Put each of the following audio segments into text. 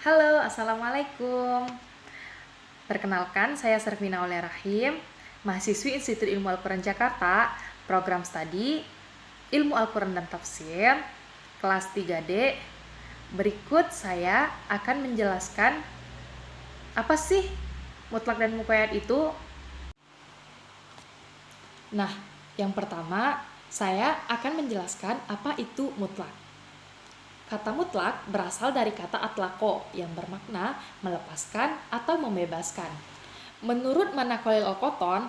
Halo, Assalamualaikum. Perkenalkan, saya Servina Aulia Rahim, mahasiswi Institut Ilmu Al-Quran Jakarta, program studi Ilmu Al-Quran dan Tafsir, kelas 3D. Berikut saya akan menjelaskan apa sih mutlak dan muqayyad itu. Nah, yang pertama, saya akan menjelaskan apa itu mutlak. Kata mutlak berasal dari kata atlaqo yang bermakna melepaskan atau membebaskan. Menurut Manaqolil Al-Qoton,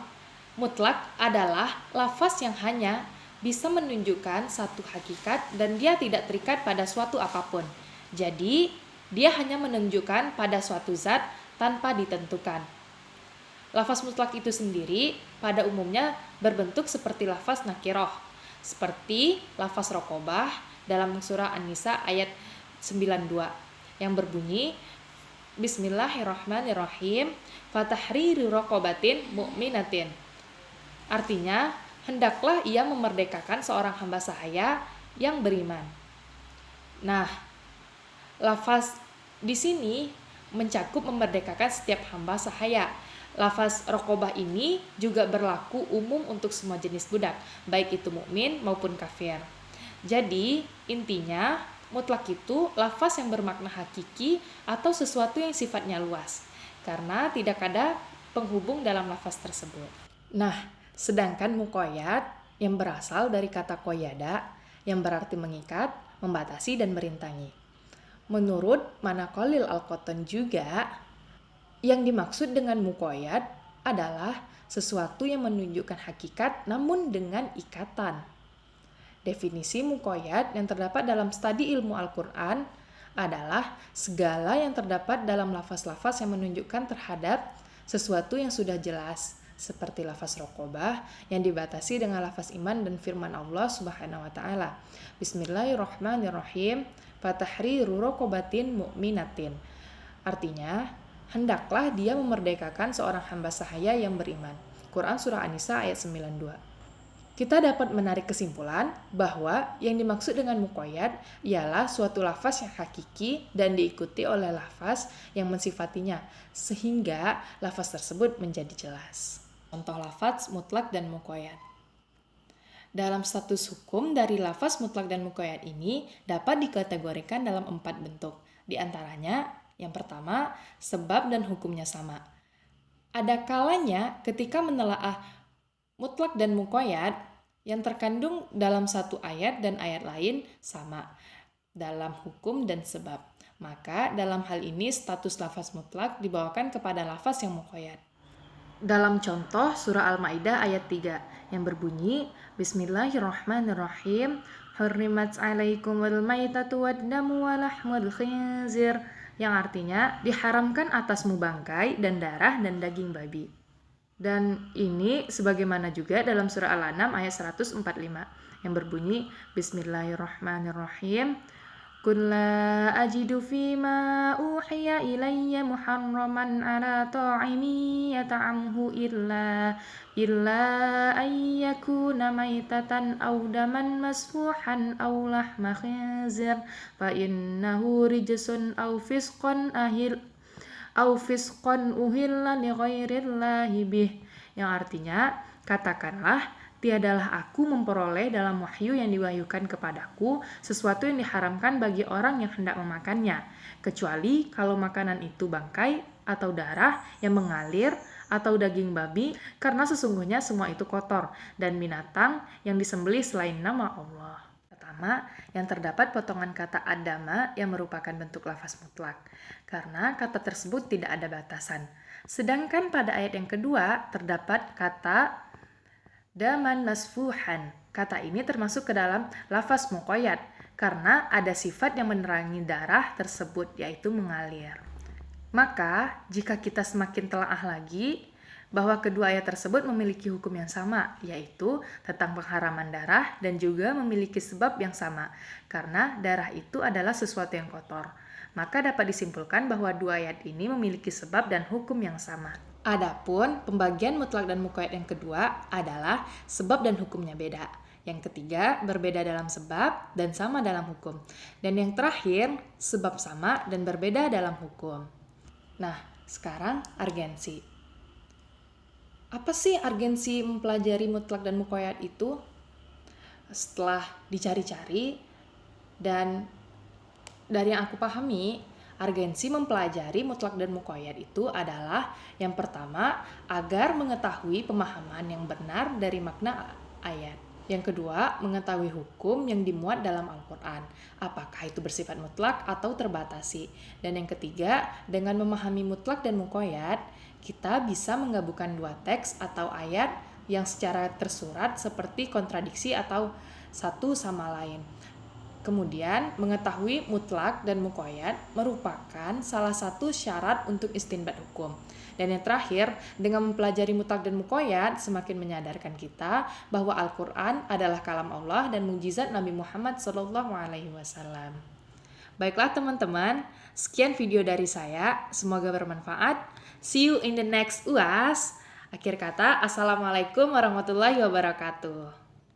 mutlak adalah lafaz yang hanya bisa menunjukkan satu hakikat dan dia tidak terikat pada suatu apapun. Jadi, dia hanya menunjukkan pada suatu zat tanpa ditentukan. Lafaz mutlak itu sendiri pada umumnya berbentuk seperti lafaz nakiroh, seperti lafaz rokobah dalam surah An-Nisa ayat 92 yang berbunyi Bismillahirrahmanirrahim fatahriru raqabatin mu'minatin. Artinya, hendaklah ia memerdekakan seorang hamba sahaya yang beriman. Nah, lafaz di sini mencakup memerdekakan setiap hamba sahaya. Lafaz raqabah ini juga berlaku umum untuk semua jenis budak, baik itu mukmin maupun kafir. Jadi, intinya, mutlak itu lafaz yang bermakna hakiki atau sesuatu yang sifatnya luas, karena tidak ada penghubung dalam lafaz tersebut. Nah, sedangkan muqayyad yang berasal dari kata qayyada, yang berarti mengikat, membatasi, dan merintangi. Menurut Manaqolil Al-Qoton juga, yang dimaksud dengan muqayyad adalah sesuatu yang menunjukkan hakikat namun dengan ikatan. Definisi muqayyad yang terdapat dalam studi ilmu Al-Quran adalah segala yang terdapat dalam lafaz-lafaz yang menunjukkan terhadap sesuatu yang sudah jelas, seperti lafaz raqabah yang dibatasi dengan lafaz iman dan firman Allah Subhanahu wa taala. Bismillahirrahmanirrahim. Fatahriru raqabatin mu'minatin. Artinya, hendaklah dia memerdekakan seorang hamba sahaya yang beriman. Quran surah An-Nisa ayat 92. Kita dapat menarik kesimpulan bahwa yang dimaksud dengan muqayyad ialah suatu lafaz yang hakiki dan diikuti oleh lafaz yang mensifatinya, sehingga lafaz tersebut menjadi jelas. Contoh lafaz mutlak dan muqayyad. Dalam status hukum dari lafaz mutlak dan muqayyad ini dapat dikategorikan dalam 4 bentuk. Di antaranya, yang pertama, sebab dan hukumnya sama. Ada kalanya ketika menelaah mutlak dan muqayyad yang terkandung dalam satu ayat dan ayat lain sama dalam hukum dan sebab. Maka dalam hal ini status lafaz mutlak dibawakan kepada lafaz yang muqayyad. Dalam contoh surah Al-Maidah ayat 3 yang berbunyi Bismillahirrahmanirrahim Hurrimat alaikumul maitatu waddamu walahmul khinzir, yang artinya diharamkan atasmu bangkai dan darah dan daging babi. Dan ini sebagaimana juga dalam surah Al-An'am ayat 145 yang berbunyi Bismillahirrahmanirrahim Qul la ajidu fima uhiya ilayya muharraman ala ta'imi yata'amhu illa ayyakuna maitatan aw daman masfuhan aw lahma khinzir fa innahu rijsun aw fisqan uhilla li ghairillahi bih, yang artinya, katakanlah, tiadalah aku memperoleh dalam wahyu yang diwahyukan kepadaku sesuatu yang diharamkan bagi orang yang hendak memakannya, kecuali kalau makanan itu bangkai atau darah yang mengalir atau daging babi, karena sesungguhnya semua itu kotor, dan binatang yang disembelih selain nama Allah. Pertama, yang terdapat potongan kata adama yang merupakan bentuk lafaz mutlak, karena kata tersebut tidak ada batasan. Sedangkan pada ayat yang kedua terdapat kata daman masfuhan. Kata ini termasuk ke dalam lafaz muqayyad, karena ada sifat yang menerangi darah tersebut, yaitu mengalir. Maka, jika kita semakin telaah lagi, bahwa kedua ayat tersebut memiliki hukum yang sama, yaitu tentang pengharaman darah dan juga memiliki sebab yang sama, karena darah itu adalah sesuatu yang kotor. Maka dapat disimpulkan bahwa dua ayat ini memiliki sebab dan hukum yang sama. Adapun pembagian mutlak dan muqayyad yang kedua adalah sebab dan hukumnya beda. Yang ketiga, berbeda dalam sebab dan sama dalam hukum. Dan yang terakhir, sebab sama dan berbeda dalam hukum. Nah, sekarang argensi. Apa sih argensi mempelajari mutlak dan muqayyad itu? Setelah dicari-cari dan dari yang aku pahami, argensi mempelajari mutlak dan muqayyad itu adalah yang pertama, agar mengetahui pemahaman yang benar dari makna ayat. Yang kedua, mengetahui hukum yang dimuat dalam Al-Quran, apakah itu bersifat mutlak atau terbatasi. Dan yang ketiga, dengan memahami mutlak dan muqayyad, kita bisa menggabungkan dua teks atau ayat yang secara tersurat seperti kontradiksi atau satu sama lain. Kemudian, mengetahui mutlak dan muqayyad merupakan salah satu syarat untuk istinbat hukum. Dan yang terakhir, dengan mempelajari mutlak dan muqayyad semakin menyadarkan kita bahwa Al-Quran adalah kalam Allah dan mukjizat Nabi Muhammad SAW. Baiklah teman-teman, sekian video dari saya. Semoga bermanfaat. See you in the next UAS. Akhir kata, Assalamualaikum warahmatullahi wabarakatuh.